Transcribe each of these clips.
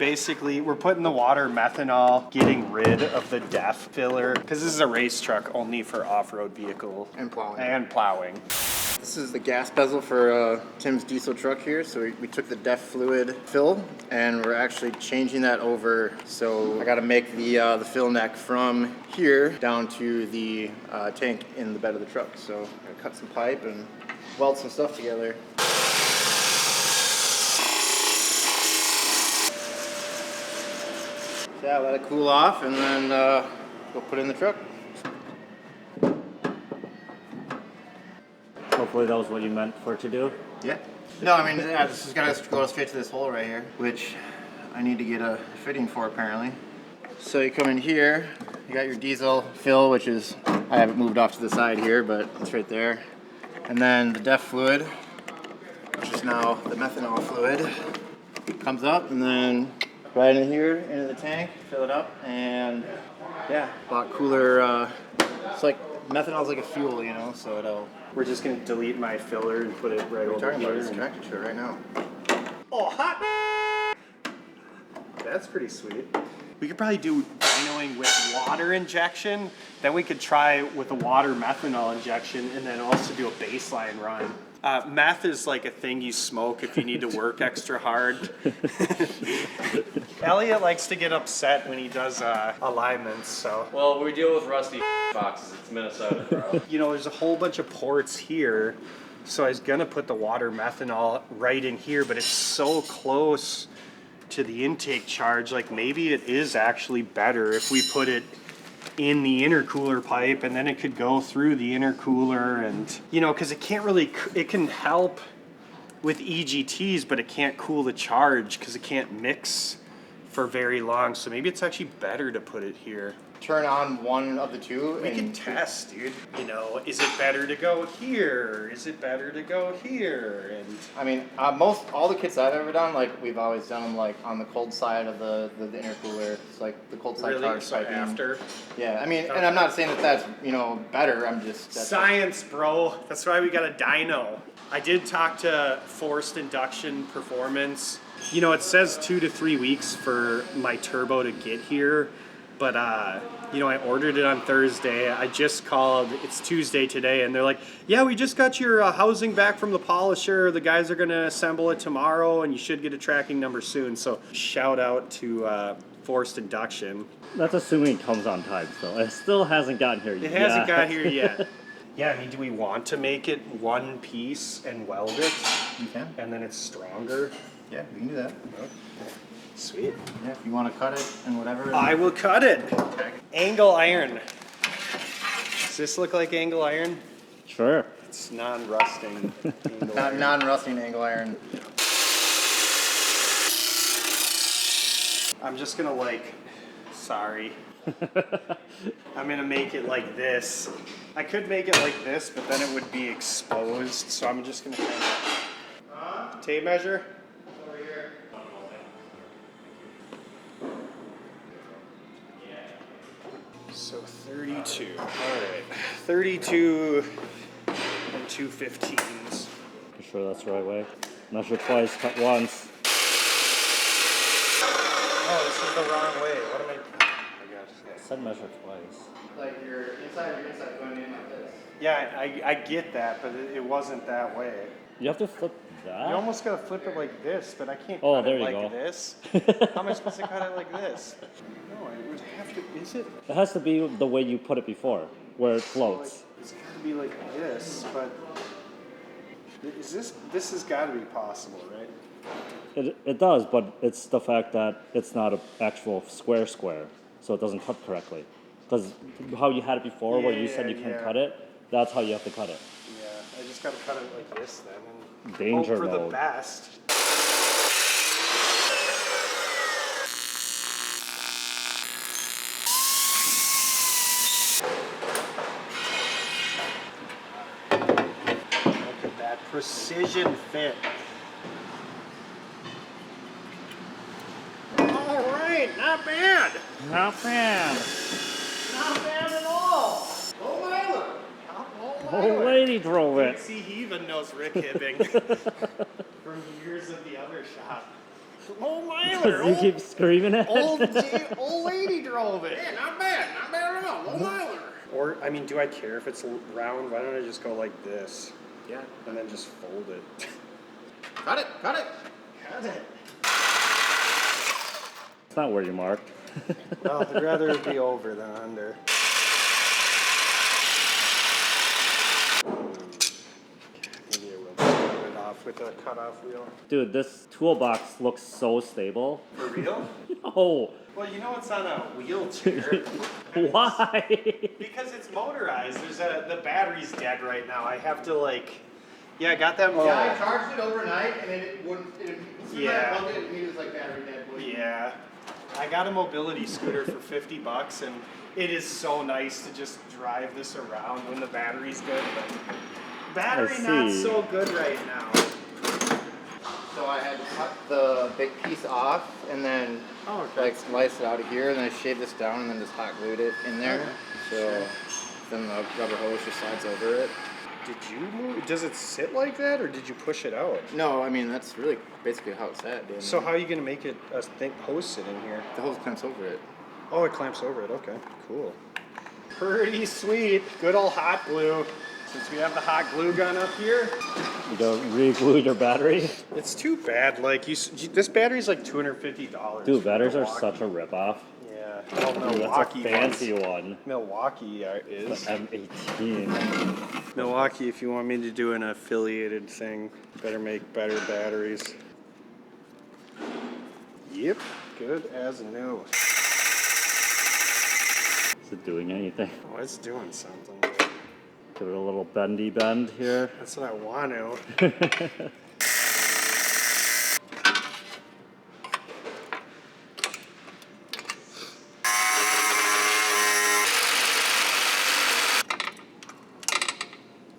Basically, we're putting the water methanol, getting rid of the DEF filler, because this is a race truck only for off-road vehicle and plowing. This is the gas bezel for Tim's diesel truck here. So we took the DEF fluid fill and we're actually changing that over. So I got to make the fill neck from here down to the tank in the bed of the truck. So I'm going to cut some pipe and weld some stuff together. Yeah, let it cool off and then we'll put it in the truck. Hopefully that was what you meant for it to do. Yeah. No, I mean, yeah, this is gonna go straight to this hole right here, which I need to get a fitting for apparently. So you come in here, you got your diesel fill, which is, I have it moved off to the side here, but it's right there. And then the DEF fluid, which is now the methanol fluid, comes up and then right in here, into the tank, fill it up, and yeah, a lot cooler. It's like, methanol's like a fuel, you know, so it'll... We're just going to delete my filler and put it right over here. It's connected to it right now. Oh, hot! That's pretty sweet. We could probably do dynoing with water injection. Then we could try with a water methanol injection and then also do a baseline run. Meth is like a thing you smoke if you need to work extra hard. Elliot likes to get upset when he does alignments, so. Well, we deal with rusty boxes. It's Minnesota, bro. You know, there's a whole bunch of ports here, so I was gonna put the water methanol right in here, but it's so close to the intake charge, like maybe it is actually better if we put it in the intercooler pipe and then it could go through the intercooler, and you know, because it can't really, it can help with EGTs, but it can't cool the charge because it can't mix for very long, so maybe it's actually better to put it here. Turn on one of the two. We can test, dude. You know, is it better to go here? Is it better to go here? And I mean, all the kits I've ever done, like we've always done them like on the cold side of the intercooler. It's like the cold side charge so piping. after. Yeah, I mean, and I'm not saying that that's, you know, better. I'm just science, bro. That's why we got a dyno. I did talk to Forced Induction Performance. You know, it says 2 to 3 weeks for my turbo to get here. But, you know, I ordered it on Thursday. I just called. It's Tuesday today, and they're like, yeah, we just got your housing back from the polisher. The guys are going to assemble it tomorrow, and you should get a tracking number soon. So shout out to Forced Induction. That's assuming it comes on time, so it still hasn't gotten here yet. It hasn't got here yet. Yeah, I mean, do we want to make it one piece and weld it? You can. And then it's stronger? Yeah, we can do that. Sweet. Yeah, if you want to cut it and whatever. I will cut it. Angle iron. Does this look like angle iron? Sure. It's non-rusting. Non-rusting angle iron. I'm just gonna sorry. I'm gonna make it like this. I could make it like this, but then it would be exposed. So I'm just gonna kind of tape measure. Over here. So 32. All right. 32 and 2/15s. You sure that's the right way? Measure twice, cut once. Oh, this is the wrong way. What am I guess. Said measure twice. Like your inside going in like this. Yeah, I get that, but it wasn't that way. You have to flip that? You almost gotta flip it like this, but I can't Oh, cut there it you like go. this. How am I supposed to cut it like this? No, it would have to, is it? It has to be the way you put it before, where it floats. It's gotta be like this, but is this has gotta be possible, right? It does, but it's the fact that it's not an actual square, so it doesn't cut correctly. Because how you had it before, where you said you couldn't cut it, that's how you have to cut it. Yeah, I just gotta cut it like this then, and Danger hope for mode. the best. Look at that precision fit. All right, not bad. Not bad. Not bad at all. Oh, Myler. Old lady drove it. See, he even knows Rick Hibbing from years of the other shop. Old miler. You keep screaming it. Old lady drove it. Yeah, not bad at all. Low miler. Or, I mean, do I care if it's round? Why don't I just go like this? Yeah. And then just fold it. Cut it. Got it. It's not where you marked. Well, I'd rather it be over than under. Maybe I will start it off with a cutoff wheel. Dude, this toolbox looks so stable. For real? Oh, Well, you know it's on a wheelchair. why? Because it's motorized. The battery's dead right now. I have to I got that. Yeah, I charged it overnight and it wouldn't. Yeah. I plugged it, it was like battery dead. Yeah. I got a mobility scooter for $50 and it is so nice to just drive this around when the battery's good. But battery not see. so good right now. So I had to cut the big piece off and then slice it out of here and then I shaved this down and then just hot glued it in there. So then the rubber hose just slides over it. Did you move? Does it sit like that or did you push it out? No, I mean that's really basically how it's at, dude. So how are you gonna make it a hose sit in here? The hose clamps over it. Oh, it clamps over it. Okay, cool. Pretty sweet. Good old hot glue. Since we have the hot glue gun up here, You don't re-glue your battery? it's too bad. This battery's like $250. Dude, batteries are Milwaukee. such a ripoff. Yeah. Well, Dude, that's a Milwaukee fancy ones. one. Milwaukee is. M18. Milwaukee, if you want me to do an affiliated thing, better make better batteries. Yep, good as new. Is it doing anything? Oh, it's doing something. Give it a little bendy bend here. That's what I want to.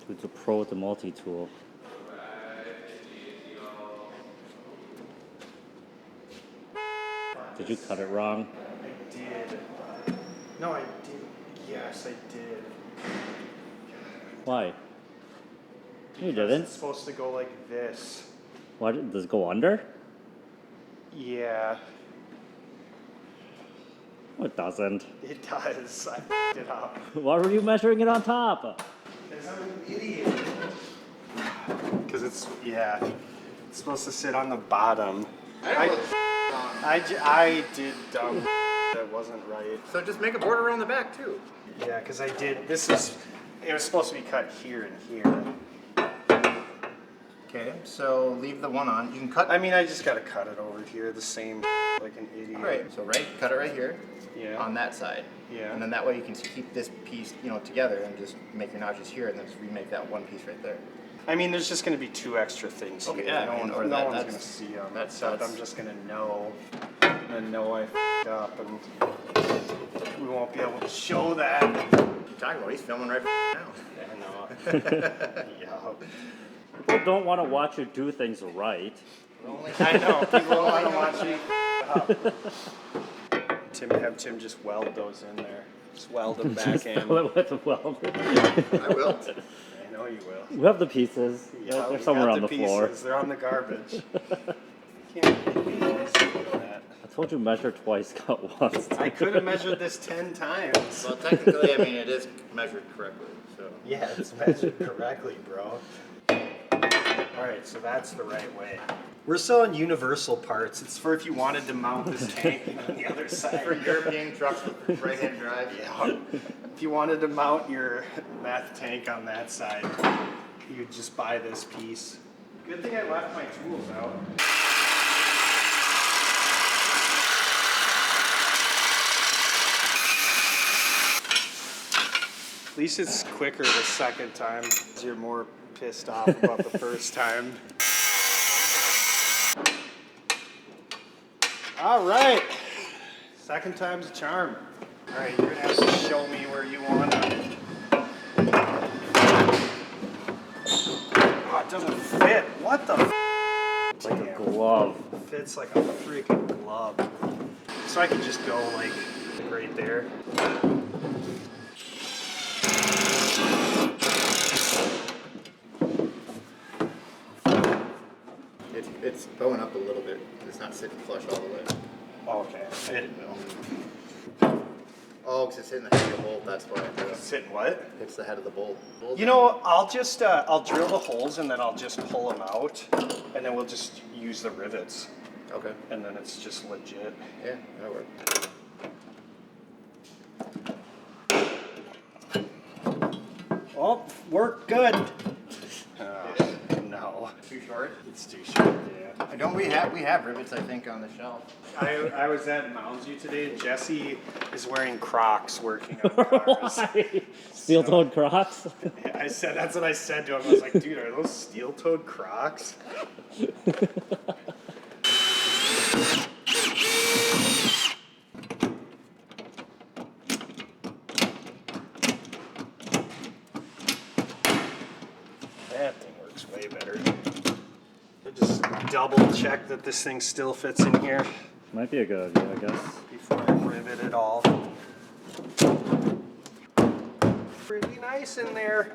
Dude's a pro with the multi-tool. Did you cut it wrong? I did. No, I did. Yes, I did. Why? You Because didn't? It's supposed to go like this. Why does it go under? Yeah, No, it doesn't. it does. I f***ed it up. Why were you measuring it on top? Because I'm an idiot. Because it's supposed to sit on the bottom. I did dumb. That wasn't right. So just make a border around the back too. Yeah, because I did. It was supposed to be cut here and here. Okay, so leave the one on. You can cut. I mean, I just gotta cut it over here, the same, like an idiot. Right. So cut it right here. Yeah. On that side. Yeah. And then that way you can keep this piece, together and just make your notches here and then just remake that one piece right there. I mean, there's just gonna be two extra things Okay, here. yeah, no one's that's- gonna see them. that's- Except I'm just gonna know. And know I f***ed up, and we won't be able to show that. What are you talking about? He's filming right now. I know. Yeah. People don't want to watch you do things right. I know. People want to watch me f*** up. Have Tim just weld those in there. Just weld them back Just in. fill it with a welder. I will. I know you will. We have the pieces. Yeah, They're we somewhere got on the floor. pieces. They're on the garbage. Can't believe that. I told you measure twice, cut once. I could have measured this 10 times. Well, technically, I mean, it is measured correctly. So. Yeah, it's measured correctly, bro. Alright, so that's the right way. We're selling universal parts. It's for if you wanted to mount this tank on the other side. For European trucks with right-hand drive. Yeah. If you wanted to mount your meth tank on that side, you'd just buy this piece. Good thing I left my tools out. At least it's quicker the second time. You're more pissed off about the first time. All right. Second time's a charm. All right, you're gonna have to show me where you wanna. Oh, it doesn't fit. What the f? It's like a glove. It fits like a freaking glove. So I can just go like right there. It's It's going up a little bit. It's not sitting flush all the way. Okay. I didn't know. Oh, because it's hitting the head of the bolt. That's why. It's hitting what? It's the head of the bolt. You know, I'll just I'll drill the holes and then I'll just pull them out, and then we'll just use the rivets, Okay. and then it's just legit. Yeah, that'll work. Oh, work good. No, Too short? it's too short. Yeah. Don't we have rivets, I think, on the shelf. I was at Mounds View today, and Jesse is wearing Crocs working on cars. Why? Steel-toed Crocs? I said that's what I said to him. I was like, dude, are those steel-toed Crocs? That thing works way better. I just double check that this thing still fits in here Might be a good idea, I guess. before I rivet it all. Pretty nice in there.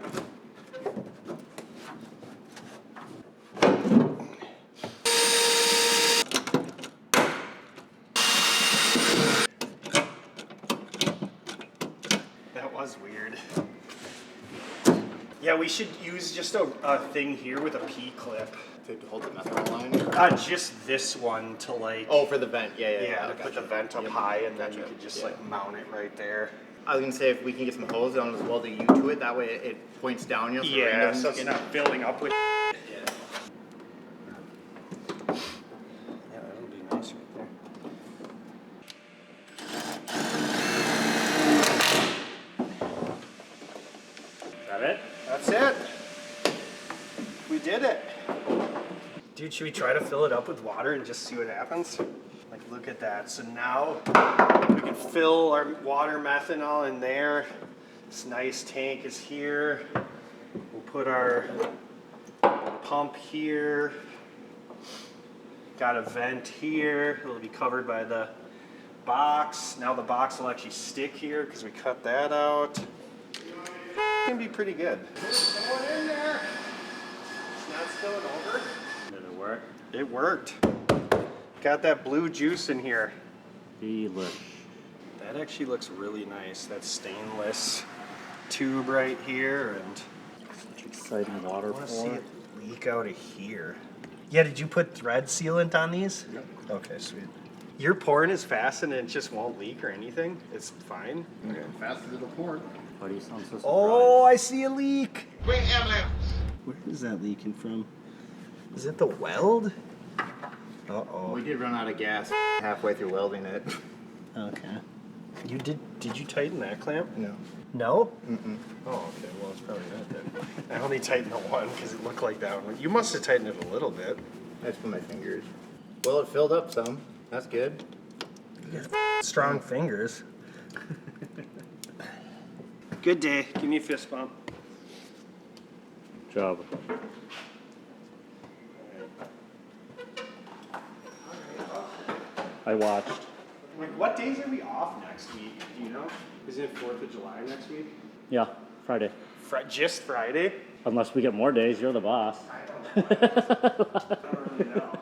That was weird. Yeah, we should use just a thing here with a P-clip. To hold the methanol line? Just this one to like... Oh, for the vent. Yeah. Yeah, to Gotcha. put the vent up Yep. high, and then Gotcha. you could just Yeah. like mount it right there. I was gonna say if we can get some hose on as well to U to it, that way it points down, you know, so the rain Yeah, doesn't so it's get- not filling up with... Yeah. Yeah, that would be nice right there. Is that it? That's it. We did it. Dude, should we try to fill it up with water and just see what happens? Like, look at that. So now we can fill our water methanol in there. This nice tank is here. We'll put our pump here. Got a vent here. It'll be covered by the box. Now the box will actually stick here because we cut that out. It's gonna be pretty good. Going in there. It's not spilling over. Did it work? It worked. Got that blue juice in here. Delish. That actually looks really nice. That stainless tube right here, and Such exciting water I want to see pour. it leak out of here. Yeah, did you put thread sealant on these? Yep. Okay, sweet. You're pouring as fast and it just won't leak or anything? It's fine? Okay. Fast as it'll pour. Why do you sound so surprised? Oh, I see a leak. Where is that leaking from? Is it the weld? Uh-oh. We did run out of gas halfway through welding it. Okay. Did you tighten that clamp? No. No? Mm-mm. Oh, okay. Well, it's probably not then. I only tightened the one because it looked like that one. You must have tightened it a little bit. I just put my fingers. Well, it filled up some. That's good. Strong fingers. Good day. Give me a fist bump. Job. I watched. Like, what days are we off next week? Do you know? Isn't it 4th of July next week? Yeah, Friday. Just Friday? Unless we get more days, you're the boss. I don't know. I don't really know.